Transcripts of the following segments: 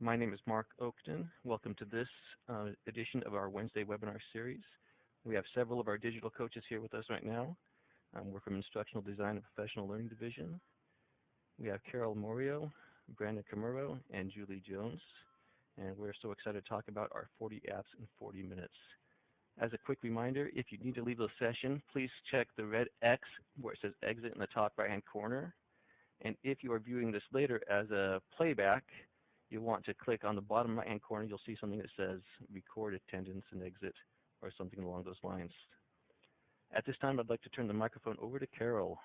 My name is Mark Oakton. Welcome to this edition of our Wednesday webinar series. We have several of our digital coaches here with us right now. We're from Instructional Design and Professional Learning Division. We have Carol Morio, Brandon Camuro, and Julie Jones. And we're so excited to talk about our 40 apps in 40 minutes. As a quick reminder, if you need to leave the session, please check the red X where it says exit in the top right-hand corner. And if you are viewing this later as a playback, you'll want to click on the bottom right-hand corner. You'll see something that says record attendance and exit or something along those lines. At this time, I'd like to turn the microphone over to Carol.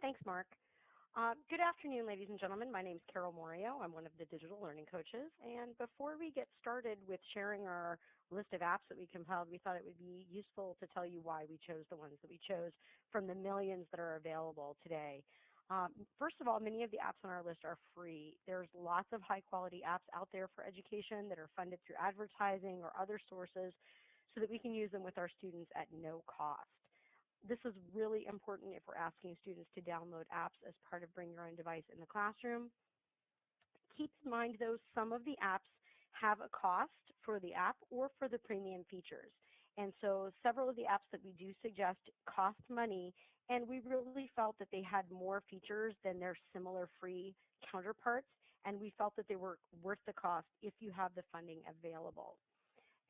Thanks, Mark. Good afternoon, ladies and gentlemen. My name is Carol Morio. I'm one of the digital learning coaches. And before we get started with sharing our list of apps that we compiled, we thought it would be useful to tell you why we chose the ones that we chose from the millions that are available today. First of all, many of the apps on our list are free. There's lots of high-quality apps out there for education that are funded through advertising or other sources so that we can use them with our students at no cost. This is really important if we're asking students to download apps as part of Bring Your Own Device in the classroom. Keep in mind, though, some of the apps have a cost for the app or for the premium features. And so several of the apps that we do suggest cost money, and we really felt that they had more features than their similar free counterparts, and we felt that they were worth the cost if you have the funding available.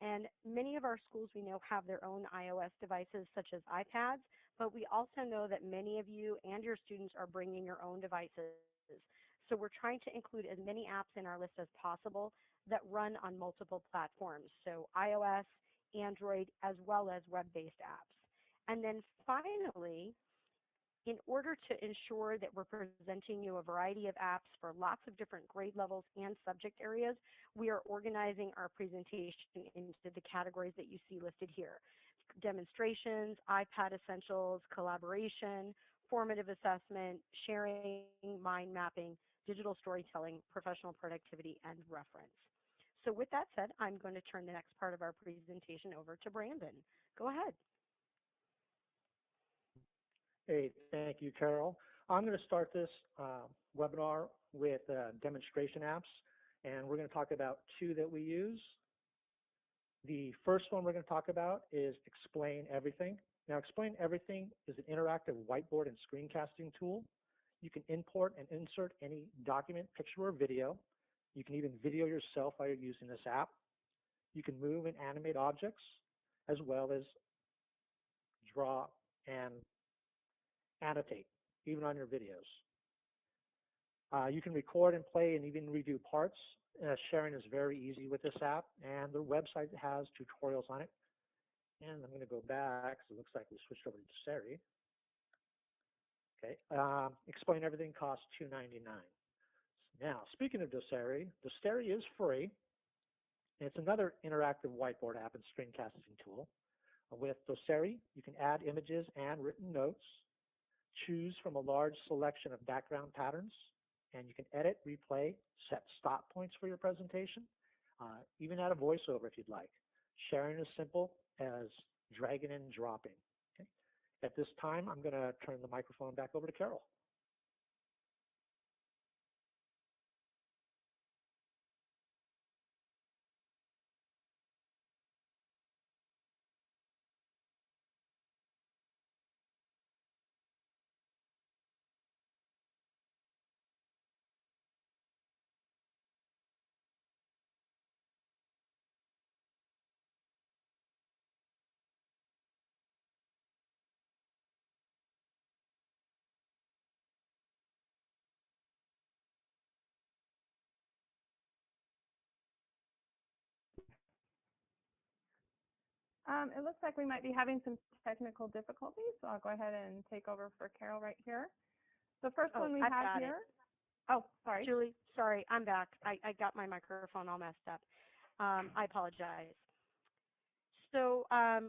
And many of our schools we know have their own iOS devices such as iPads, but we also know that many of you and your students are bringing your own devices. So we're trying to include as many apps in our list as possible that run on multiple platforms, so iOS, Android, as well as web-based apps. And then finally, in order to ensure that we're presenting you a variety of apps for lots of different grade levels and subject areas, we are organizing our presentation into the categories that you see listed here: demonstrations, iPad essentials, collaboration, formative assessment, sharing, mind mapping, digital storytelling, professional productivity, and reference. So with that said, I'm going to turn the next part of our presentation over to Brandon. Go ahead. Hey, thank you, Carol. I'm going to start this webinar with demonstration apps, and we're going to talk about two that we use. The first one we're going to talk about is Explain Everything. Now, Explain Everything is an interactive whiteboard and screencasting tool. You can import and insert any document, picture, or video. You can even video yourself while you're using this app. You can move and animate objects, as well as draw and annotate, even on your videos. You can record and play and even redo parts. Sharing is very easy with this app, and the website has tutorials on it. And I'm going to go back, so it looks like we switched over to Doceri. Okay, Explain Everything costs $2.99. Now, speaking of Doceri, Doceri is free. And it's another interactive whiteboard app and screencasting tool. With Doceri, you can add images and written notes, choose from a large selection of background patterns, and you can edit, replay, set stop points for your presentation, even add a voiceover if you'd like. Sharing is simple as dragging and dropping. Okay? At this time, I'm going to turn the microphone back over to Carol. It looks like we might be having some technical difficulties, so I'll go ahead and take over for Carol right here. The first one we have here. Oh, sorry. Julie, sorry, I'm back. I got my microphone all messed up. I apologize. So I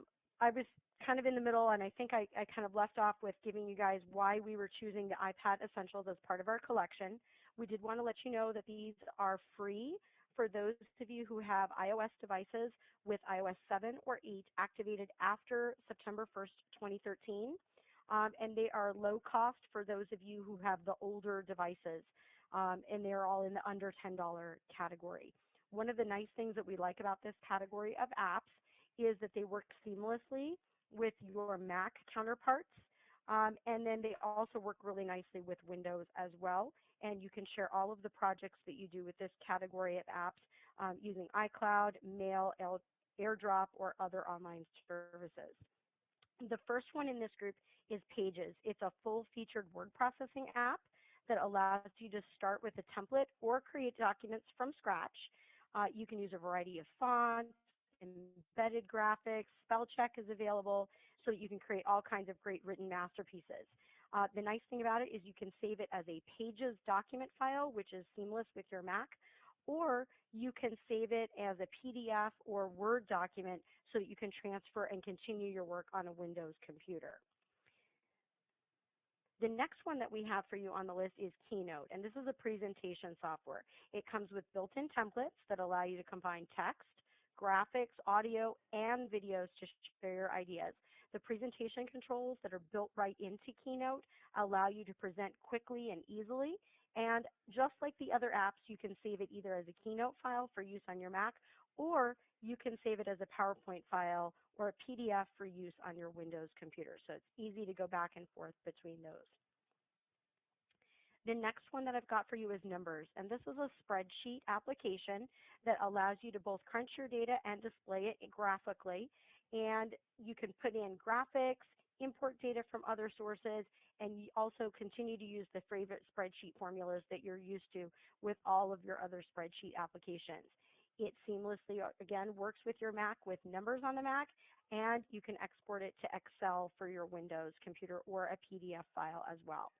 was kind of in the middle, and I think I kind of left off with giving you guys why we were choosing the iPad Essentials as part of our collection. We did want to let you know that these are free for those of you who have iOS devices with iOS 7 or 8 activated after September 1st, 2013. and they are low cost for those of you who have the older devices, and they're all in the under $10 category. One of the nice things that we like about this category of apps is that they work seamlessly with your Mac counterparts, and then they also work really nicely with Windows as well, and you can share all of the projects that you do with this category of apps using iCloud, Mail, AirDrop, or other online services. The first one in this group is Pages. It's a full-featured word processing app that allows you to start with a template or create documents from scratch. You can use a variety of fonts, embedded graphics, spell check is available, so that you can create all kinds of great written masterpieces. The nice thing about it is you can save it as a Pages document file, which is seamless with your Mac, or you can save it as a PDF or Word document so that you can transfer and continue your work on a Windows computer. The next one that we have for you on the list is Keynote, and this is a presentation software. It comes with built-in templates that allow you to combine text, graphics, audio, and videos to share your ideas. The presentation controls that are built right into Keynote allow you to present quickly and easily, and just like the other apps, you can save it either as a Keynote file for use on your Mac, or you can save it as a PowerPoint file or a PDF for use on your Windows computer. So it's easy to go back and forth between those. The next one that I've got for you is Numbers, and this is a spreadsheet application that allows you to both crunch your data and display it graphically, and you can put in graphics, import data from other sources, and you also continue to use the favorite spreadsheet formulas that you're used to with all of your other spreadsheet applications. It seamlessly, again, works with your Mac with Numbers on the Mac, and you can export it to Excel for your Windows computer or a PDF file as well.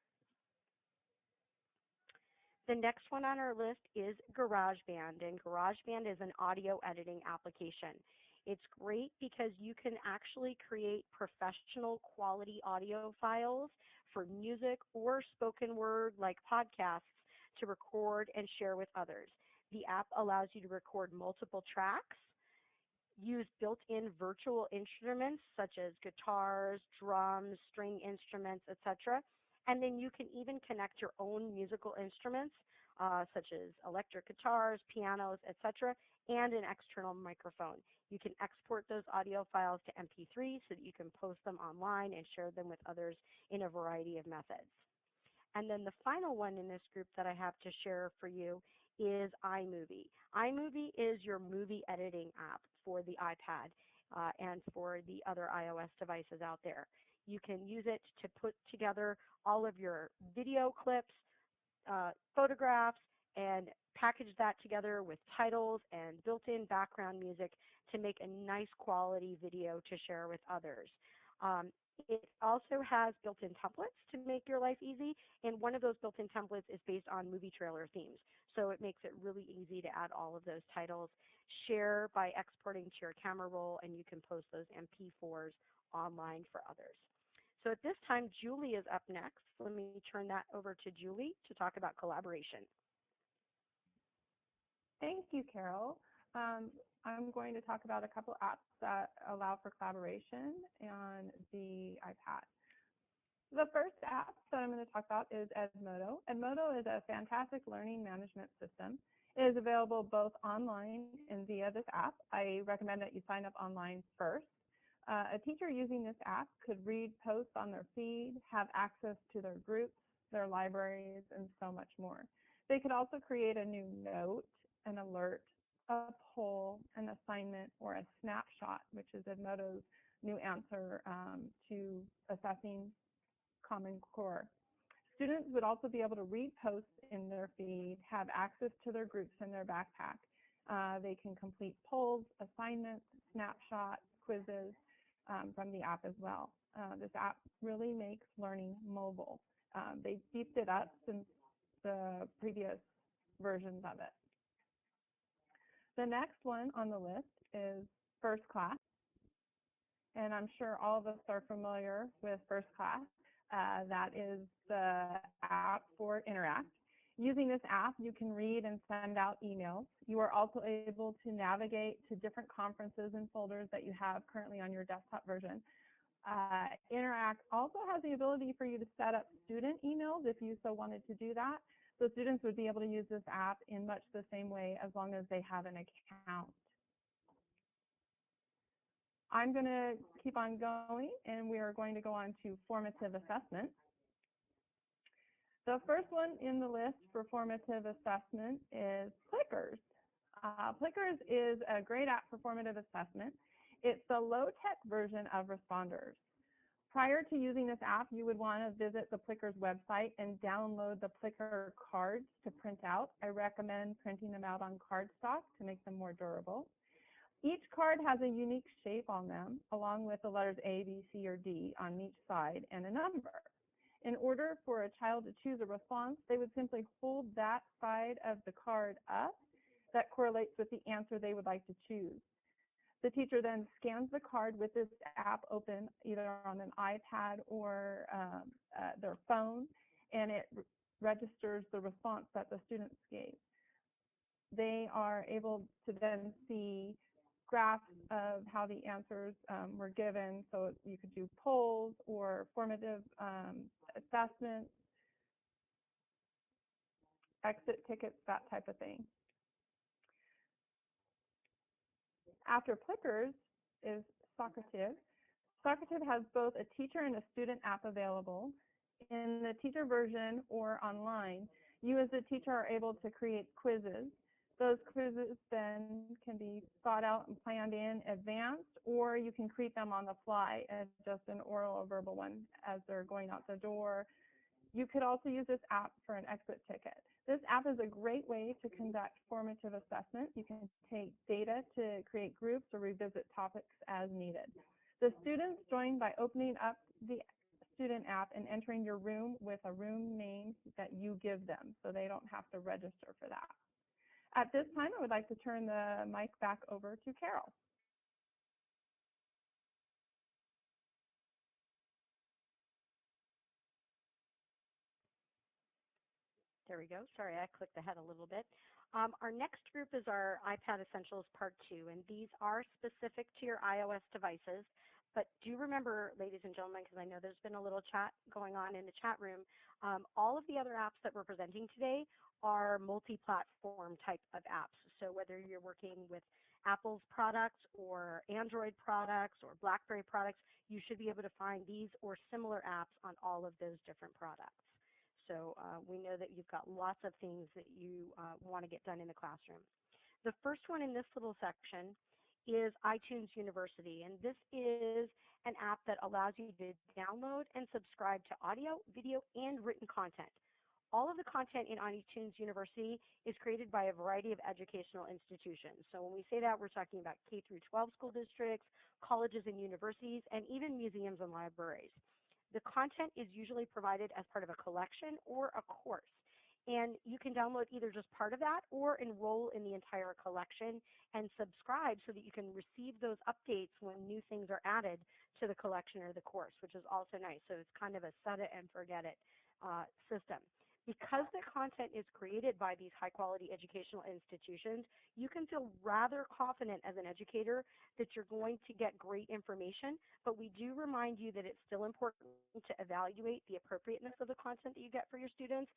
The next one on our list is GarageBand, and GarageBand is an audio editing application. It's great because you can actually create professional quality audio files for music or spoken word like podcasts to record and share with others. The app allows you to record multiple tracks, use built-in virtual instruments such as guitars, drums, string instruments, etc. And then you can even connect your own musical instruments, such as electric guitars, pianos, etc., and an external microphone. You can export those audio files to MP3 so that you can post them online and share them with others in a variety of methods. And then the final one in this group that I have to share for you is iMovie. iMovie is your movie editing app for the iPad and for the other iOS devices out there. You can use it to put together all of your video clips, photographs, and package that together with titles and built-in background music to make a nice quality video to share with others. It also has built-in templates to make your life easy, and one of those built-in templates is based on movie trailer themes. So it makes it really easy to add all of those titles, share by exporting to your camera roll, and you can post those MP4s online for others. So at this time, Julie is up next. Let me turn that over to Julie to talk about collaboration. Thank you, Carol. I'm going to talk about a couple apps that allow for collaboration on the iPad. The first app that I'm going to talk about is Edmodo. Edmodo is a fantastic learning management system. It is available both online and via this app. I recommend that you sign up online first. A teacher using this app could read posts on their feed, have access to their groups, their libraries, and so much more. They could also create a new note, an alert, a poll, an assignment, or a snapshot, which is Edmodo's new answer to assessing Common Core. Students would also be able to read posts in their feed, have access to their groups in their backpack. They can complete polls, assignments, snapshots, quizzes from the app as well. This app really makes learning mobile. They beefed it up since the previous versions of it. The next one on the list is First Class, and I'm sure all of us are familiar with First Class. That is the app for Interact. Using this app, you can read and send out emails. You are also able to navigate to different conferences and folders that you have currently on your desktop version. Interact also has the ability for you to set up student emails if you so wanted to do that. So students would be able to use this app in much the same way as long as they have an account. I'm going to keep on going, and we are going to go on to formative assessment. The first one in the list for formative assessment is Plickers. Plickers is a great app for formative assessment. It's the low-tech version of Responders. Prior to using this app, you would want to visit the Plickers website and download the Plickr cards to print out. I recommend printing them out on cardstock to make them more durable. Each card has a unique shape on them, along with the letters A, B, C, or D on each side and a number. In order for a child to choose a response, they would simply hold that side of the card up that correlates with the answer they would like to choose. The teacher then scans the card with this app open either on an iPad or their phone, and it registers the response that the students gave. They are able to then see graphs of how the answers were given, so you could do polls or formative assessments, exit tickets, that type of thing. After Plickers is Socrative. Socrative has both a teacher and a student app available. In the teacher version or online, you as a teacher are able to create quizzes. Those quizzes then can be thought out and planned in advance, or you can create them on the fly as just an oral or verbal one as they're going out the door. You could also use this app for an exit ticket. This app is a great way to conduct formative assessment. You can take data to create groups or revisit topics as needed. The students join by opening up the student app and entering your room with a room name that you give them, so they don't have to register for that. At this time, I would like to turn the mic back over to Carol. There we go. Sorry, I clicked ahead a little bit. Our next group is our iPad Essentials Part 2, and these are specific to your iOS devices. But do remember, ladies and gentlemen, because I know there's been a little chat going on in the chat room, all of the other apps that we're presenting today are multi-platform type of apps. So whether you're working with Apple's products or Android products or BlackBerry products, you should be able to find these or similar apps on all of those different products. So we know that you've got lots of things that you want to get done in the classroom. The first one in this little section is iTunes University, and this is an app that allows you to download and subscribe to audio, video, and written content. All of the content in iTunes University is created by a variety of educational institutions. So when we say that, we're talking about K through 12 school districts, colleges and universities, and even museums and libraries. The content is usually provided as part of a collection or a course. And you can download either just part of that or enroll in the entire collection and subscribe so that you can receive those updates when new things are added to the collection or the course, which is also nice. So it's kind of a set it and forget it system. Because the content is created by these high-quality educational institutions, you can feel rather confident as an educator that you're going to get great information, but we do remind you that it's still important to evaluate the appropriateness of the content that you get for your students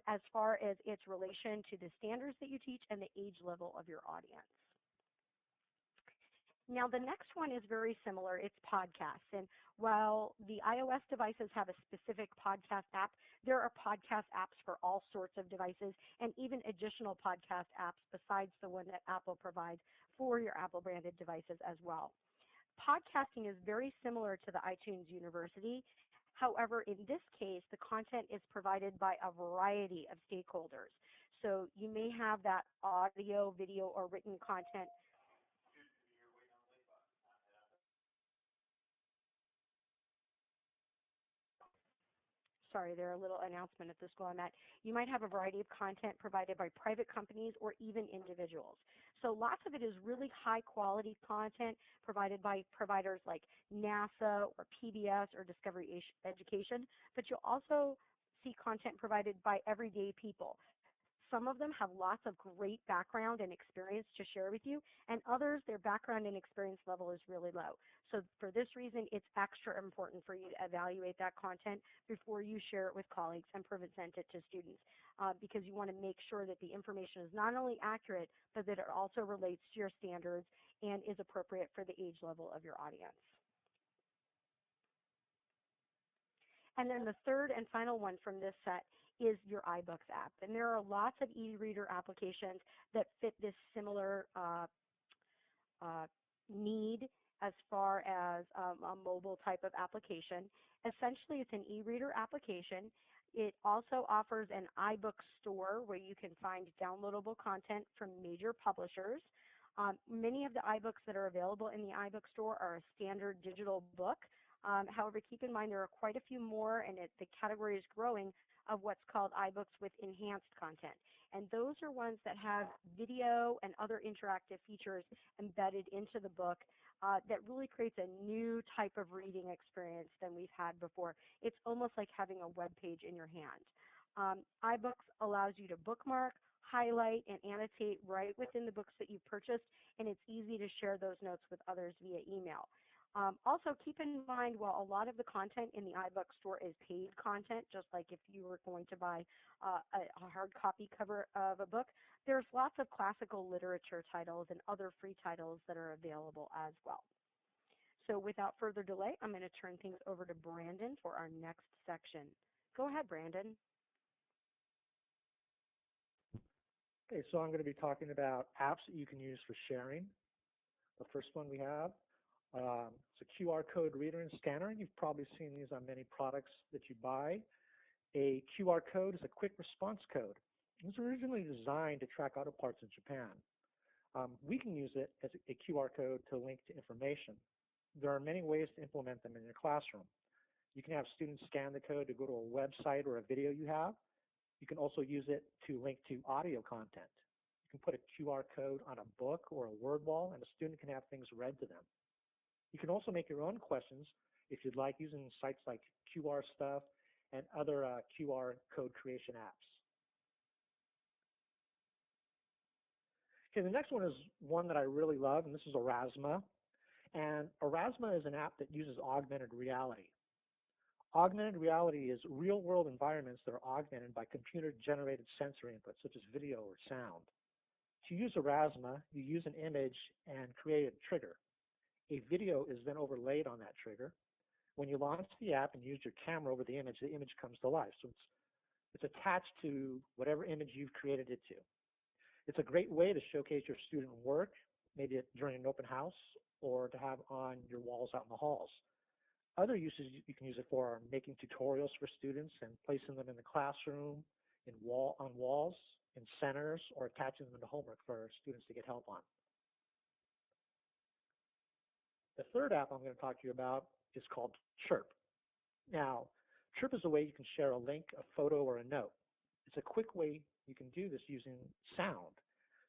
as far as its relation to the standards that you teach and the age level of your audience. Now, the next one is very similar. It's podcasts. And while the iOS devices have a specific podcast app, there are podcast apps for all sorts of devices and even additional podcast apps besides the one that Apple provides for your Apple-branded devices as well. Podcasting is very similar to the iTunes University. However, in this case, the content is provided by a variety of stakeholders. So you may have that audio, video, or written content. Sorry, there's a little announcement at the school I'm at. You might have a variety of content provided by private companies or even individuals. So lots of it is really high quality content provided by providers like NASA or PBS or Discovery Education, but you'll also see content provided by everyday people. Some of them have lots of great background and experience to share with you, and others, their background and experience level is really low. So for this reason, it's extra important for you to evaluate that content before you share it with colleagues and present it to students, because you want to make sure that the information is not only accurate, but that it also relates to your standards and is appropriate for the age level of your audience. And then the third and final one from this set is your iBooks app. And there are lots of e-reader applications that fit this similar need as far as a mobile type of application. Essentially, it's an e-reader application. It also offers an iBook store where you can find downloadable content from major publishers. Many of the iBooks that are available in the iBook store are a standard digital book. However, keep in mind there are quite a few more, and the category is growing, of what's called iBooks with enhanced content. And those are ones that have video and other interactive features embedded into the book that really creates a new type of reading experience than we've had before. It's almost like having a web page in your hand. iBooks allows you to bookmark, highlight, and annotate right within the books that you've purchased, and it's easy to share those notes with others via email. Also, keep in mind, while a lot of the content in the iBook store is paid content, just like if you were going to buy a hard copy cover of a book, there's lots of classical literature titles and other free titles that are available as well. So without further delay, I'm going to turn things over to Brandon for our next section. Go ahead, Brandon. Okay, so I'm going to be talking about apps that you can use for sharing. The first one we have, it's a QR code reader and scanner. You've probably seen these on many products that you buy. A QR code is a quick response code. It was originally designed to track auto parts in Japan. We can use it as a QR code to link to information. There are many ways to implement them in your classroom. You can have students scan the code to go to a website or a video you have. You can also use it to link to audio content. You can put a QR code on a book or a word wall, and a student can have things read to them. You can also make your own questions if you'd like, using sites like QR Stuff and other QR code creation apps. Okay, the next one is one that I really love, and this is Aurasma. And Aurasma is an app that uses augmented reality. Augmented reality is real-world environments that are augmented by computer-generated sensory input, such as video or sound. To use Aurasma, you use an image and create a trigger. A video is then overlaid on that trigger. When you launch the app and use your camera over the image comes to life. So it's attached to whatever image you've created it to. It's a great way to showcase your student work, maybe during an open house, or to have on your walls out in the halls. Other uses you can use it for are making tutorials for students and placing them in the classroom, on walls, in centers, or attaching them to homework for students to get help on. The third app I'm going to talk to you about is called Chirp. Now, Chirp is a way you can share a link, a photo, or a note. It's a quick way you can do this using sound.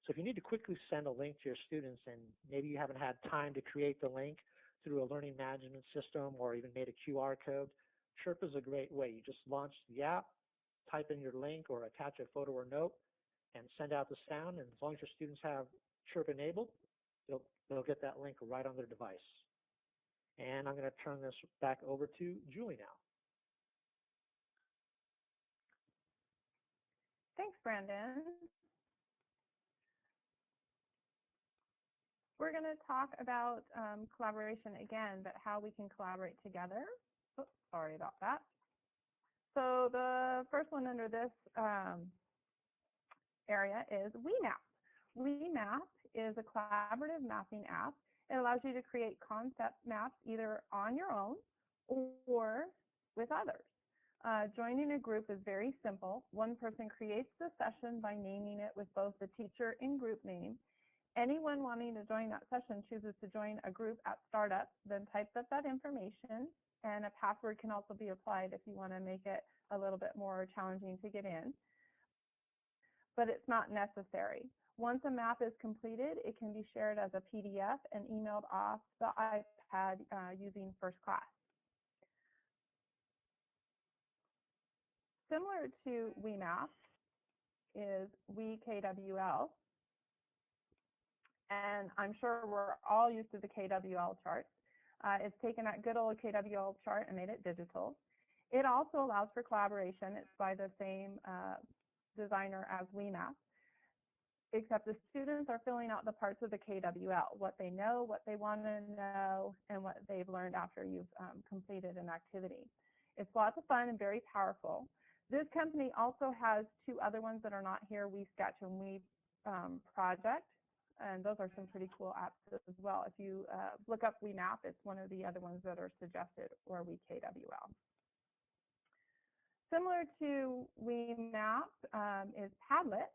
So if you need to quickly send a link to your students and maybe you haven't had time to create the link through a learning management system or even made a QR code, Chirp is a great way. You just launch the app, type in your link or attach a photo or note, and send out the sound. And as long as your students have Chirp enabled, they'll get that link right on their device. And I'm going to turn this back over to Julie now. Thanks, Brandon. We're going to talk about collaboration again, but how we can collaborate together. Oops, sorry about that. So the first one under this area is WeMap. WeMap is a collaborative mapping app. It allows you to create concept maps either on your own or with others. Joining a group is very simple. One person creates the session by naming it with both the teacher and group name. Anyone wanting to join that session chooses to join a group at startup, then types up that information, and a password can also be applied if you want to make it a little bit more challenging to get in. But it's not necessary. Once a map is completed, it can be shared as a PDF and emailed off the iPad using First Class. Similar to WeMap is WeKWL. And I'm sure we're all used to the KWL charts. It's taken that good old KWL chart and made it digital. It also allows for collaboration. It's by the same designer as WeMap, except the students are filling out the parts of the KWL, what they know, what they want to know, and what they've learned after you've completed an activity. It's lots of fun and very powerful. This company also has two other ones that are not here, WeSketch and WeProject, and those are some pretty cool apps as well. If you look up WeMap, it's one of the other ones that are suggested, or WeKWL. Similar to WeMap is Padlet.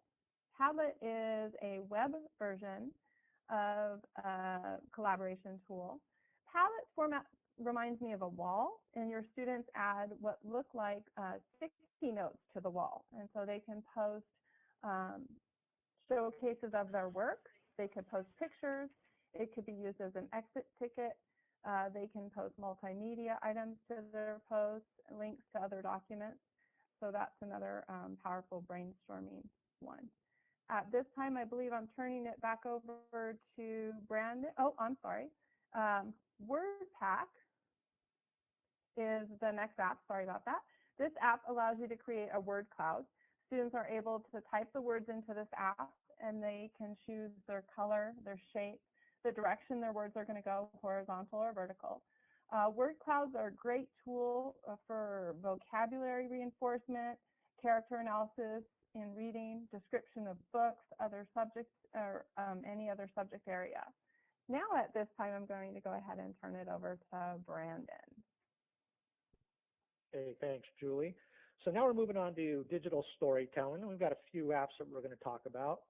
Padlet is a web version of a collaboration tool. Padlet format reminds me of a wall, and your students add what look like sticky notes to the wall. And so they can post showcases of their work. They could post pictures. It could be used as an exit ticket. They can post multimedia items to their posts, links to other documents. So that's another powerful brainstorming one. At this time, I believe I'm turning it back over to Brandon. Oh, I'm sorry. WordPack is the next app. Sorry about that. This app allows you to create a word cloud. Students are able to type the words into this app, and they can choose their color, their shape, the direction their words are going to go, horizontal or vertical. Word clouds are a great tool for vocabulary reinforcement, character analysis in reading, description of books, other subjects, or any other subject area. Now at this time, I'm going to go ahead and turn it over to Brandon. Okay, thanks, Julie. So now we're moving on to digital storytelling. We've got a few apps that we're going to talk about.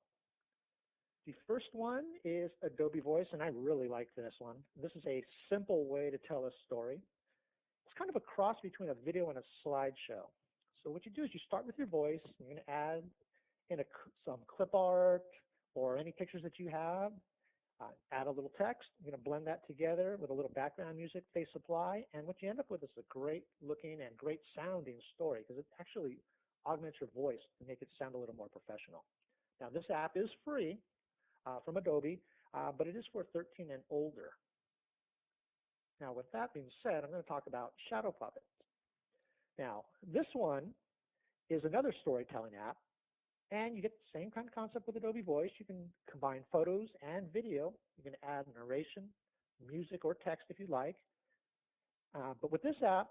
The first one is Adobe Voice, and I really like this one. This is a simple way to tell a story. It's kind of a cross between a video and a slideshow. So what you do is you start with your voice. You're going to add in some clip art or any pictures that you have. Add a little text. You're going to blend that together with a little background music they supply, and what you end up with is a great looking and great sounding story, because it actually augments your voice to make it sound a little more professional. Now this app is free from Adobe, but it is for 13 and older. Now with that being said, I'm going to talk about Shadow Puppet. Now this one is another storytelling app, and you get the same kind of concept with Adobe Voice. You can combine photos and video. You can add narration, music, or text if you like. But with this app,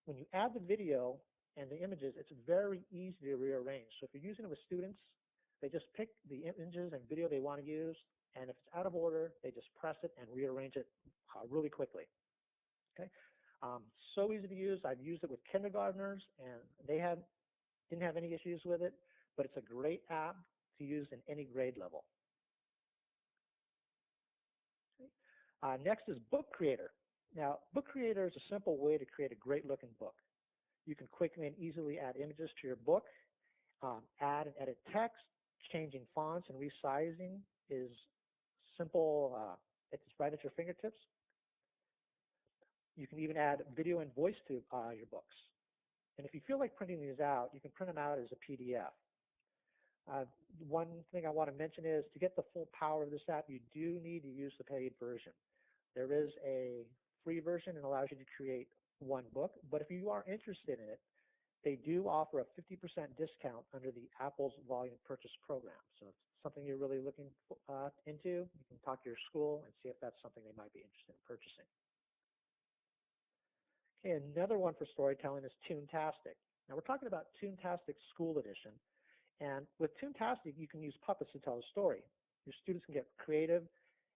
when you add the video and the images, it's very easy to rearrange. So if you're using it with students, they just pick the images and video they want to use, and if it's out of order, they just press it and rearrange it really quickly. Okay, so easy to use. I've used it with kindergartners, and they didn't have any issues with it. But it's a great app to use in any grade level. Next is Book Creator. Now, Book Creator is a simple way to create a great looking book. You can quickly and easily add images to your book, add and edit text, changing fonts and resizing is simple. It's right at your fingertips. You can even add video and voice to your books. And if you feel like printing these out, you can print them out as a PDF. One thing I want to mention is to get the full power of this app, you do need to use the paid version. There is a free version that allows you to create one book, but if you are interested in it, they do offer a 50% discount under the Apple's volume purchase program. So if it's something you're really looking into, you can talk to your school and see if that's something they might be interested in purchasing. Okay, another one for storytelling is Toontastic. Now we're talking about Toontastic School Edition. And with Toontastic, you can use puppets to tell a story. Your students can get creative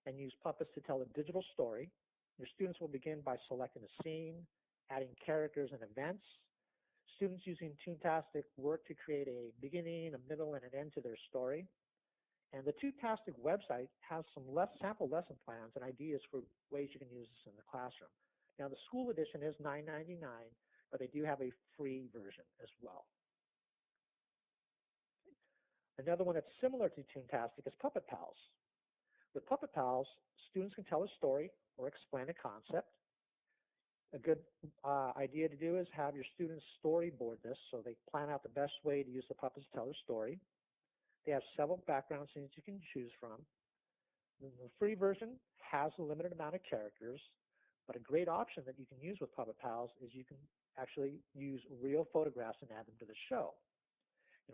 and use puppets to tell a digital story. Your students will begin by selecting a scene, adding characters and events. Students using Toontastic work to create a beginning, a middle, and an end to their story. And the Toontastic website has some sample lesson plans and ideas for ways you can use this in the classroom. Now, the school edition is $9.99, but they do have a free version as well. Another one that's similar to Toontastic is Puppet Pals. With Puppet Pals, students can tell a story or explain a concept. A good idea to do is have your students storyboard this so they plan out the best way to use the puppets to tell a story. They have several background scenes you can choose from. The free version has a limited amount of characters, But a great option that you can use with Puppet Pals is you can actually use real photographs and add them to the show.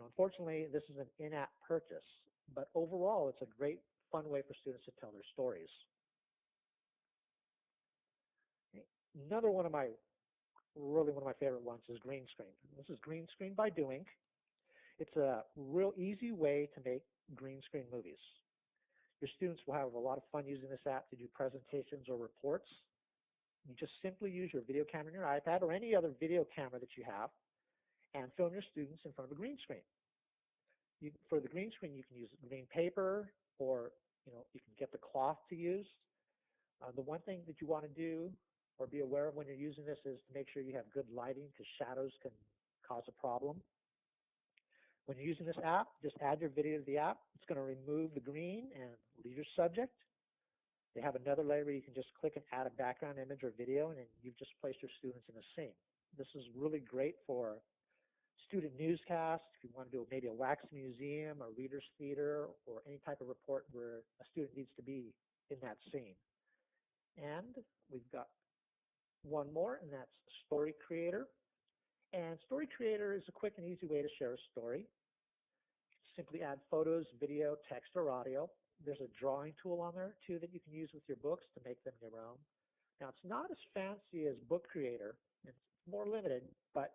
Unfortunately, this is an in-app purchase, but overall, it's a great, fun way for students to tell their stories. Another one of my favorite ones is Green Screen. This is Green Screen by Doink. It's a real easy way to make green screen movies. Your students will have a lot of fun using this app to do presentations or reports. You just simply use your video camera on your iPad or any other video camera that you have and film your students in front of a green screen. For the green screen, you can use green paper, or you can get the cloth to use. The one thing that you want to do or be aware of when you're using this is to make sure you have good lighting, because shadows can cause a problem. When you're using this app, just add your video to the app. It's going to remove the green and leave your subject. They have another layer where you can just click and add a background image or video, and then you've just placed your students in a scene. This is really great for student newscasts, if you want to do maybe a wax museum, a reader's theater, or any type of report where a student needs to be in that scene. And we've got one more, and that's Story Creator. And Story Creator is a quick and easy way to share a story. Simply add photos, video, text, or audio. There's a drawing tool on there, too, that you can use with your books to make them your own. Now, it's not as fancy as Book Creator. It's more limited, but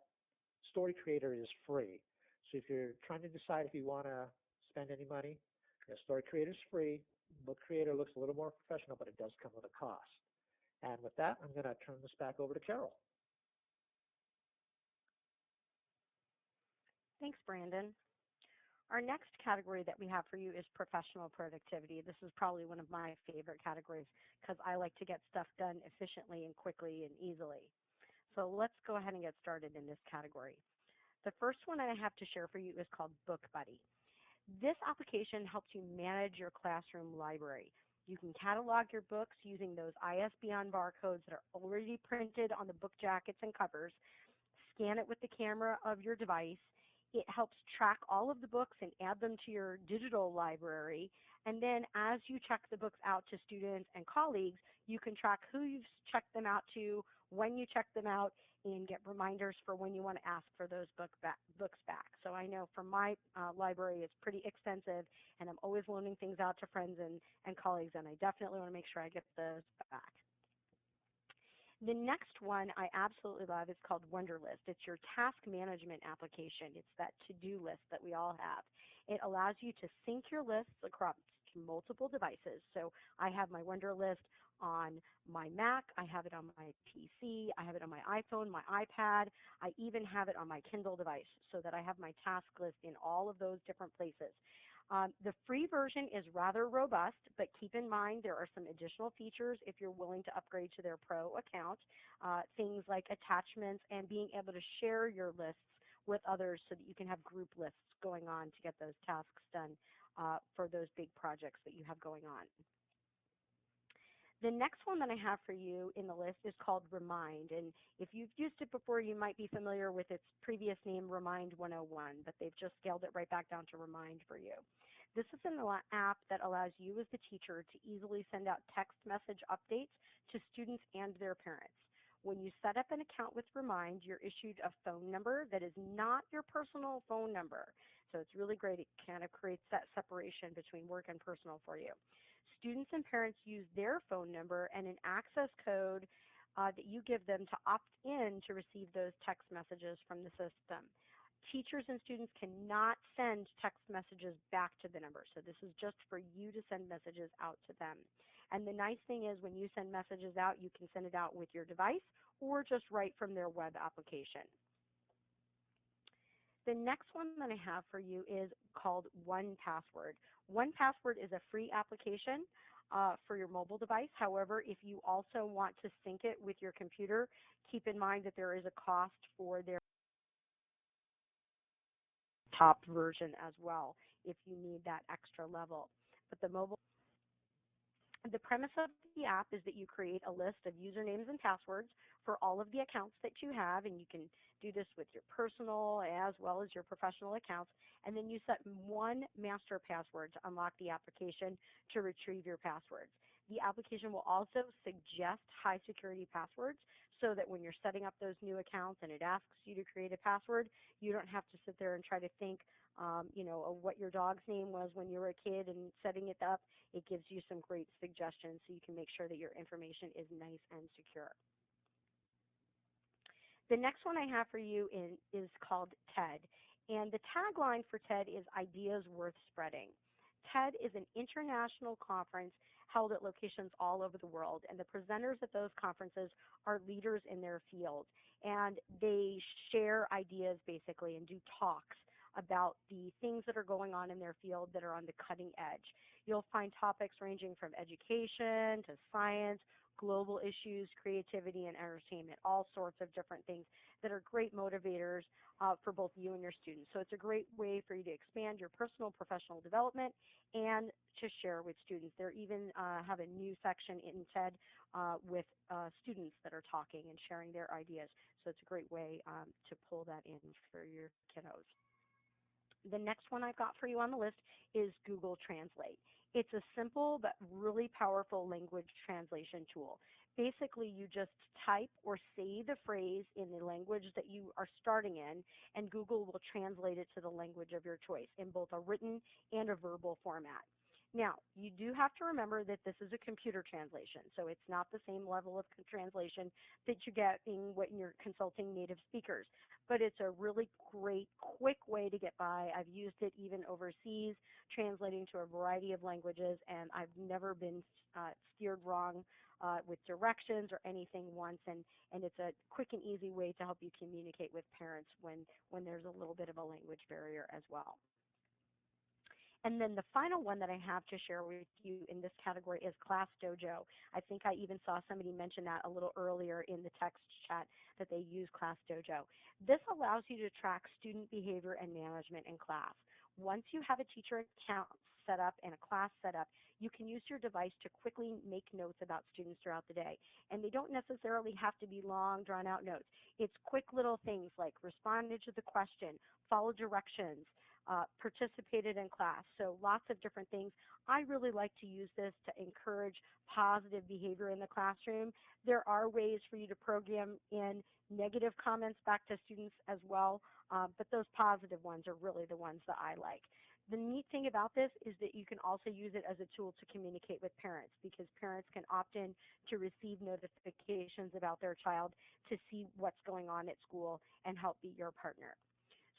Story Creator is free. So if you're trying to decide if you want to spend any money, Story Creator is free. Book Creator looks a little more professional, but it does come with a cost. And with that, I'm going to turn this back over to Carol. Thanks, Brandon. Our next category that we have for you is professional productivity. This is probably one of my favorite categories because I like to get stuff done efficiently and quickly and easily. So let's go ahead and get started in this category. The first one I have to share for you is called BookBuddy. This application helps you manage your classroom library. You can catalog your books using those ISBN barcodes that are already printed on the book jackets and covers. Scan it with the camera of your device. It helps track all of the books and add them to your digital library. And then as you check the books out to students and colleagues, you can track who you've checked them out to, when you check them out, and get reminders for when you want to ask for those books back. So I know from my library it's pretty extensive, and I'm always loaning things out to friends and colleagues, and I definitely want to make sure I get those back. The next one I absolutely love is called Wunderlist. It's your task management application. It's that to-do list that we all have. It allows you to sync your lists across multiple devices. So I have my Wunderlist on my Mac, I have it on my PC, I have it on my iPhone, my iPad, I even have it on my Kindle device so that I have my task list in all of those different places. The free version is rather robust, but keep in mind there are some additional features if you're willing to upgrade to their pro account, things like attachments and being able to share your lists with others so that you can have group lists going on to get those tasks done for those big projects that you have going on. The next one that I have for you in the list is called Remind, and if you've used it before, you might be familiar with its previous name, Remind 101, but they've just scaled it right back down to Remind for you. This is an app that allows you as the teacher to easily send out text message updates to students and their parents. When you set up an account with Remind, you're issued a phone number that is not your personal phone number. So it's really great. It kind of creates that separation between work and personal for you. Students and parents use their phone number and an access code that you give them to opt in to receive those text messages from the system. Teachers and students cannot send text messages back to the number, so this is just for you to send messages out to them. And the nice thing is when you send messages out, you can send it out with your device or just right from their web application. The next one that I have for you is called 1Password. 1Password is a free application for your mobile device. However, if you also want to sync it with your computer, keep in mind that there is a cost for their top version as well if you need that extra level. But the premise of the app is that you create a list of usernames and passwords for all of the accounts that you have, and you can do this with your personal as well as your professional accounts, and then you set one master password to unlock the application to retrieve your passwords. The application will also suggest high security passwords so that when you're setting up those new accounts and it asks you to create a password, you don't have to sit there and try to think, of what your dog's name was when you were a kid and setting it up. It gives you some great suggestions so you can make sure that your information is nice and secure. The next one I have for you is called TED, and the tagline for TED is Ideas Worth Spreading. TED is an international conference held at locations all over the world, and the presenters at those conferences are leaders in their field, and they share ideas basically and do talks about the things that are going on in their field that are on the cutting edge. You'll find topics ranging from education to science, global issues, creativity, and entertainment, all sorts of different things that are great motivators for both you and your students. So it's a great way for you to expand your personal professional development and to share with students. They even have a new section in TED with students that are talking and sharing their ideas. So it's a great way to pull that in for your kiddos. The next one I've got for you on the list is Google Translate. It's a simple but really powerful language translation tool. Basically, you just type or say the phrase in the language that you are starting in, and Google will translate it to the language of your choice in both a written and a verbal format. Now, you do have to remember that this is a computer translation, so it's not the same level of translation that you get when you're consulting native speakers. But it's a really great, quick way to get by. I've used it even overseas, translating to a variety of languages, and I've never been steered wrong with directions or anything once, and it's a quick and easy way to help you communicate with parents when there's a little bit of a language barrier as well. And then the final one that I have to share with you in this category is Class Dojo. I think I even saw somebody mention that a little earlier in the text chat that they use Class Dojo. This allows you to track student behavior and management in class. Once you have a teacher account set up and a class set up, you can use your device to quickly make notes about students throughout the day. And they don't necessarily have to be long, drawn-out notes. It's quick little things like responded to the question, follow directions, participated in class. So lots of different things. I really like to use this to encourage positive behavior in the classroom. There are ways for you to program in negative comments back to students as well, but those positive ones are really the ones that I like. The neat thing about this is that you can also use it as a tool to communicate with parents, because parents can opt in to receive notifications about their child to see what's going on at school and help be your partner.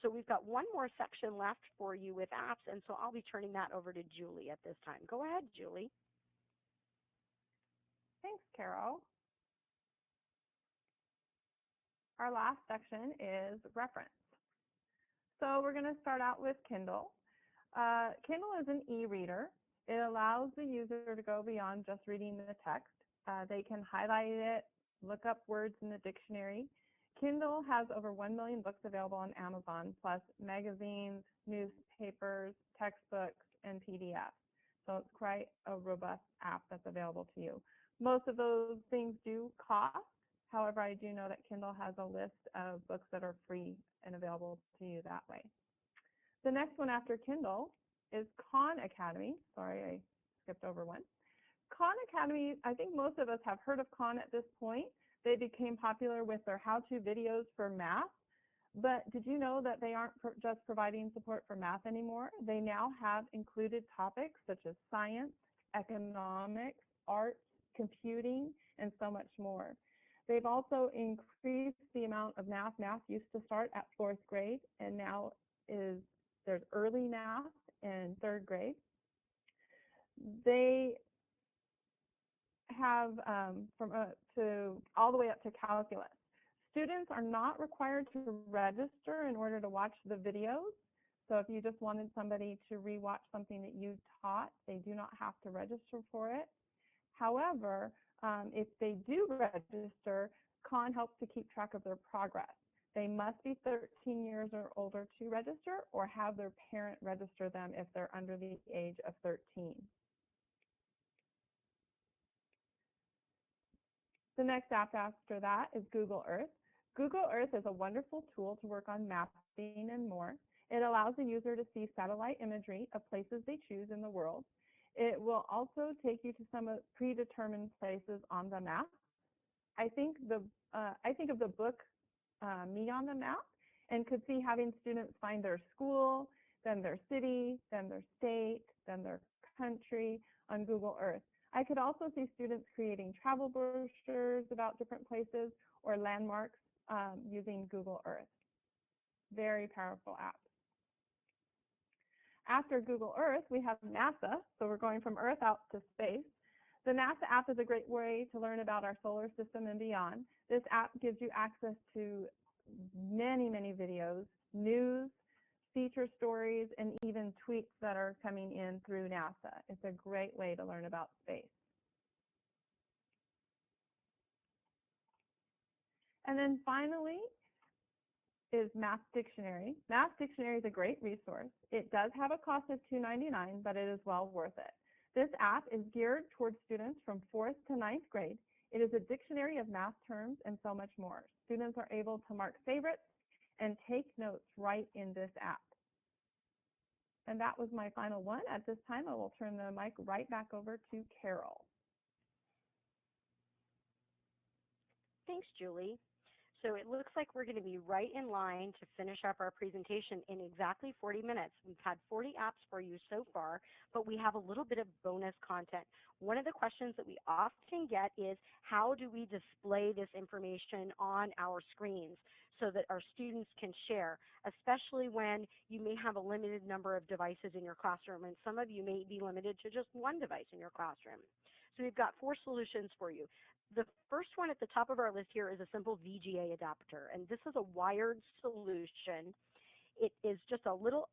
So we've got one more section left for you with apps, and so I'll be turning that over to Julie at this time. Go ahead, Julie. Thanks, Carol. Our last section is reference. So we're going to start out with Kindle. Kindle is an e-reader. It allows the user to go beyond just reading the text. They can highlight it, look up words in the dictionary. Kindle has over 1 million books available on Amazon, plus magazines, newspapers, textbooks, and PDFs. So it's quite a robust app that's available to you. Most of those things do cost. However, I do know that Kindle has a list of books that are free and available to you that way. The next one after Kindle is Khan Academy. Sorry, I skipped over one. Khan Academy, I think most of us have heard of Khan at this point. They became popular with their how-to videos for math. But did you know that they aren't just providing support for math anymore? They now have included topics such as science, economics, arts, computing, and so much more. They've also increased the amount of math. Math used to start at 4th grade, and now there's early math in 3rd grade. They have to all the way up to calculus. Students are not required to register in order to watch the videos. So if you just wanted somebody to rewatch something that you taught, they do not have to register for it. However, if they do register, Khan helps to keep track of their progress. They must be 13 years or older to register, or have their parent register them if they're under the age of 13. The next app after that is Google Earth. Google Earth is a wonderful tool to work on mapping and more. It allows the user to see satellite imagery of places they choose in the world. It will also take you to some predetermined places on the map. I think of the book Me on the Map, and could see having students find their school, then their city, then their state, then their country on Google Earth. I could also see students creating travel brochures about different places or landmarks using Google Earth. Very powerful app. After Google Earth, we have NASA, so we're going from Earth out to space. The NASA app is a great way to learn about our solar system and beyond. This app gives you access to many, many videos, news, feature stories, and even tweets that are coming in through NASA. It's a great way to learn about space. And then finally is Math Dictionary. Math Dictionary is a great resource. It does have a cost of $2.99, but it is well worth it. This app is geared towards students from 4th to 9th grade. It is a dictionary of math terms and so much more. Students are able to mark favorites and take notes right in this app. And that was my final one. At this time, I will turn the mic right back over to Carol. Thanks, Julie. So it looks like we're going to be right in line to finish up our presentation in exactly 40 minutes. We've had 40 apps for you so far, but we have a little bit of bonus content. One of the questions that we often get is, how do we display this information on our screens so that our students can share, especially when you may have a limited number of devices in your classroom, and some of you may be limited to just one device in your classroom. So we've got 4 solutions for you. The first one at the top of our list here is a simple VGA adapter, and this is a wired solution. It is just a little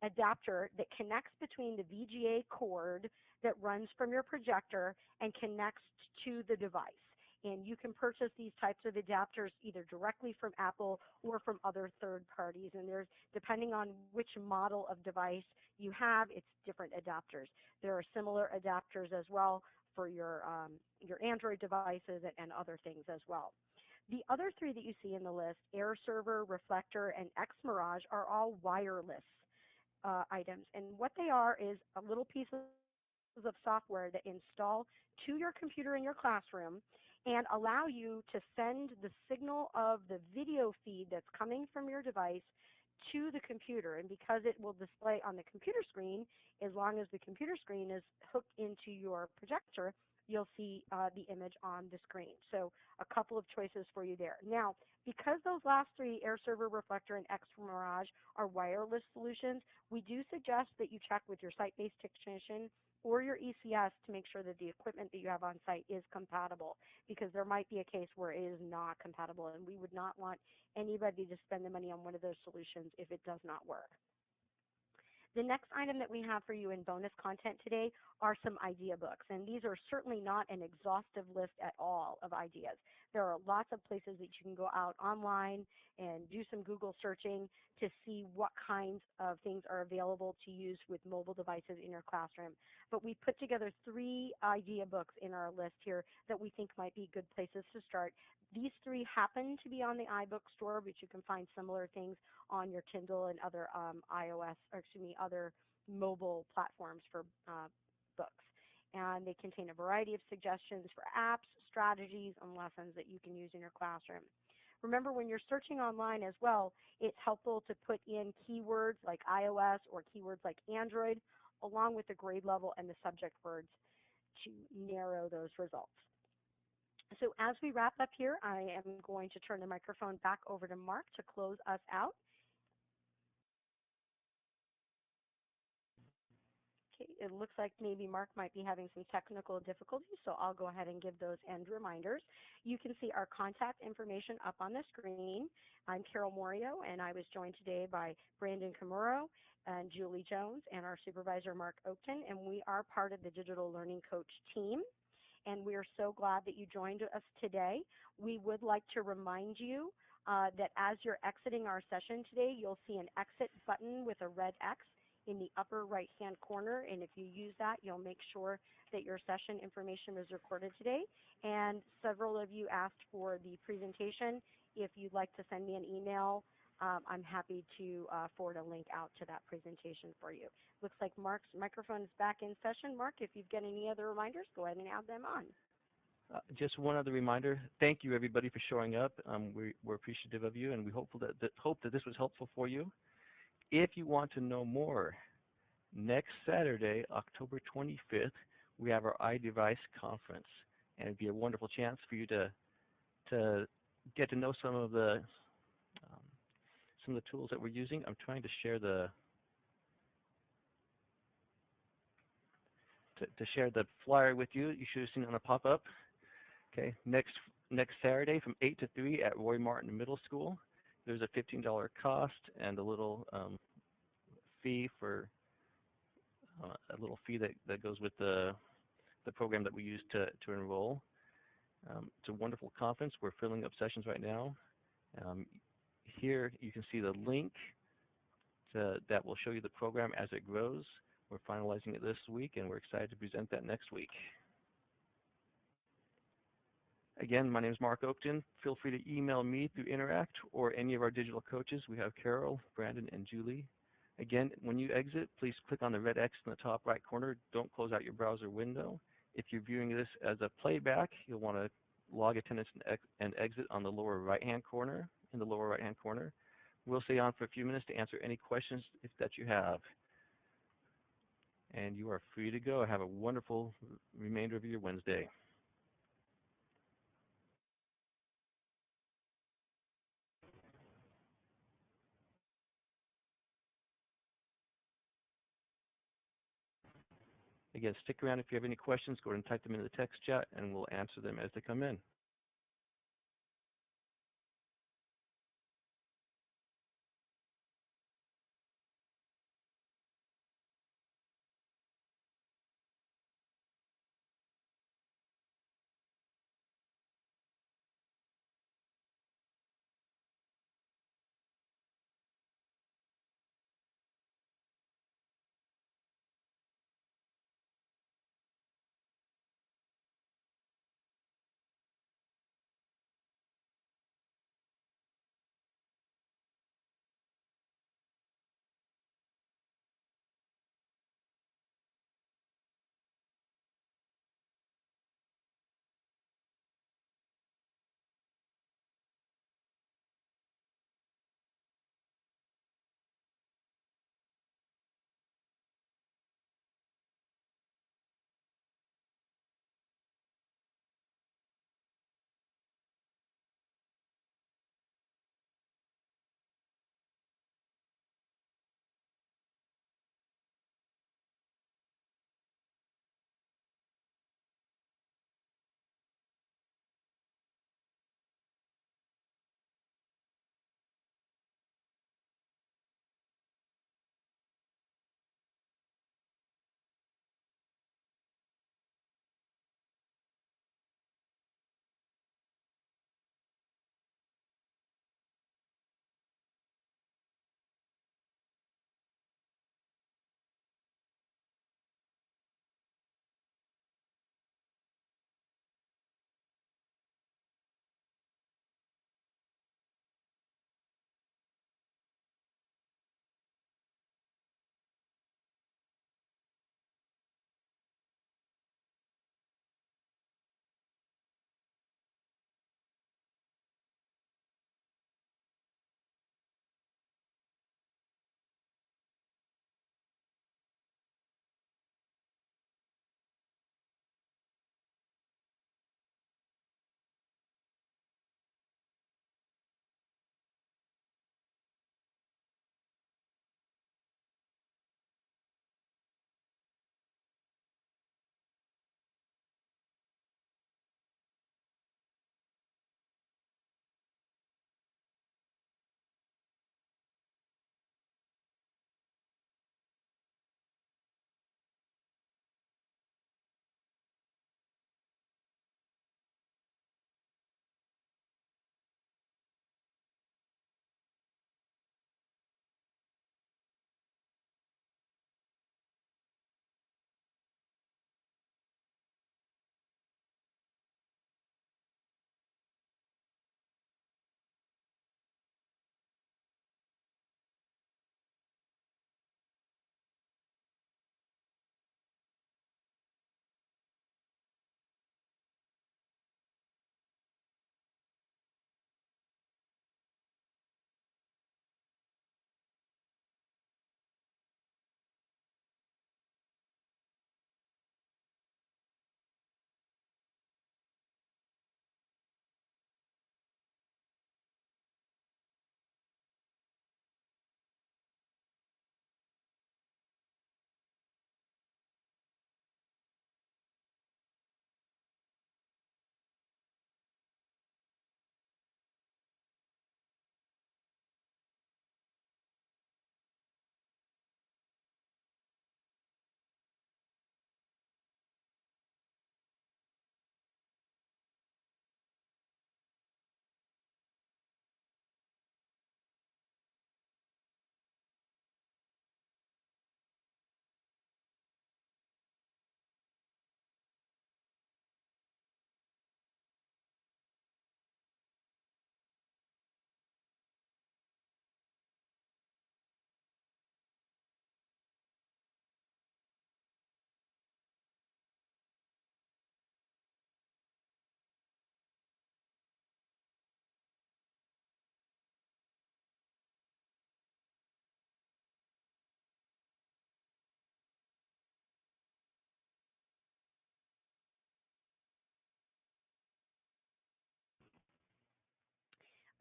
adapter that connects between the VGA cord that runs from your projector and connects to the device. And you can purchase these types of adapters either directly from Apple or from other third parties. And there's, depending on which model of device you have, it's different adapters. There are similar adapters as well for your Android devices and other things as well. The other 3 that you see in the list, AirServer, Reflector, and XMirage, are all wireless items. And what they are is a little piece of software that install to your computer in your classroom and allow you to send the signal of the video feed that's coming from your device to the computer. And because it will display on the computer screen, as long as the computer screen is hooked into your projector, you'll see the image on the screen. So a couple of choices for you there. Now, because those last 3, AirServer, Reflector, and XMirage, are wireless solutions, we do suggest that you check with your site-based technician or your ECS to make sure that the equipment that you have on site is compatible, because there might be a case where it is not compatible, and we would not want anybody to spend the money on one of those solutions if it does not work. The next item that we have for you in bonus content today are some idea books, and these are certainly not an exhaustive list at all of ideas. There are lots of places that you can go out online and do some Google searching to see what kinds of things are available to use with mobile devices in your classroom. But we put together 3 idea books in our list here that we think might be good places to start. These 3 happen to be on the iBook store, but you can find similar things on your Kindle and other other mobile platforms for books. And they contain a variety of suggestions for apps, strategies, and lessons that you can use in your classroom. Remember, when you're searching online as well, it's helpful to put in keywords like iOS or keywords like Android, along with the grade level and the subject words to narrow those results. So as we wrap up here, I am going to turn the microphone back over to Mark to close us out. Okay, it looks like maybe Mark might be having some technical difficulties, so I'll go ahead and give those end reminders. You can see our contact information up on the screen. I'm Carol Morio, and I was joined today by Brandon Camuro and Julie Jones and our supervisor, Mark Oakton, and we are part of the Digital Learning Coach team. And we are so glad that you joined us today. We would like to remind you that as you're exiting our session today, you'll see an exit button with a red X in the upper right-hand corner, and if you use that, you'll make sure that your session information was recorded today. And several of you asked for the presentation. If you'd like to send me an email I'm happy to forward a link out to that presentation for you. Looks like Mark's microphone is back in session. Mark, if you've got any other reminders, go ahead and add them on. Just one other reminder. Thank you, everybody, for showing up. We're appreciative of you, and we hope that this was helpful for you. If you want to know more, next Saturday, October 25th, we have our iDevice conference, and it'd be a wonderful chance for you to get to know some of the tools that we're using. I'm trying to share the share the flyer with you. You should have seen it on a pop-up. Okay, next Saturday from 8 to 3 at Roy Martin Middle School. There's a $15 cost and a little fee for a little fee that goes with the program that we use to enroll. It's a wonderful conference. We're filling up sessions right now. Here you can see the link that will show you the program as it grows. We're finalizing it this week, and we're excited to present that next week. Again, my name is Mark Oakton. Feel free to email me through Interact or any of our digital coaches. We have Carol, Brandon, and Julie. Again, when you exit, please click on the red X in the top right corner. Don't close out your browser window. If you're viewing this as a playback, you'll want to log attendance and exit on the lower right-hand corner. In the lower right-hand corner, we'll stay on for a few minutes to answer any questions that you have. And you are free to go. Have a wonderful remainder of your Wednesday. Again, stick around if you have any questions. Go ahead and type them into the text chat, and we'll answer them as they come in.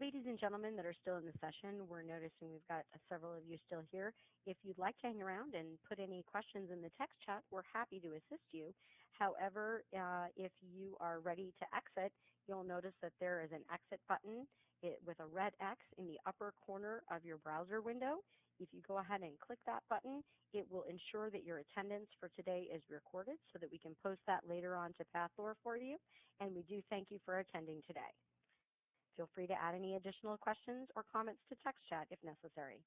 Ladies and gentlemen that are still in the session, we're noticing we've got several of you still here. If you'd like to hang around and put any questions in the text chat, we're happy to assist you. However, if you are ready to exit, you'll notice that there is an exit button with a red X in the upper corner of your browser window. If you go ahead and click that button, it will ensure that your attendance for today is recorded so that we can post that later on to Pathor for you. And we do thank you for attending today. Feel free to add any additional questions or comments to text chat if necessary.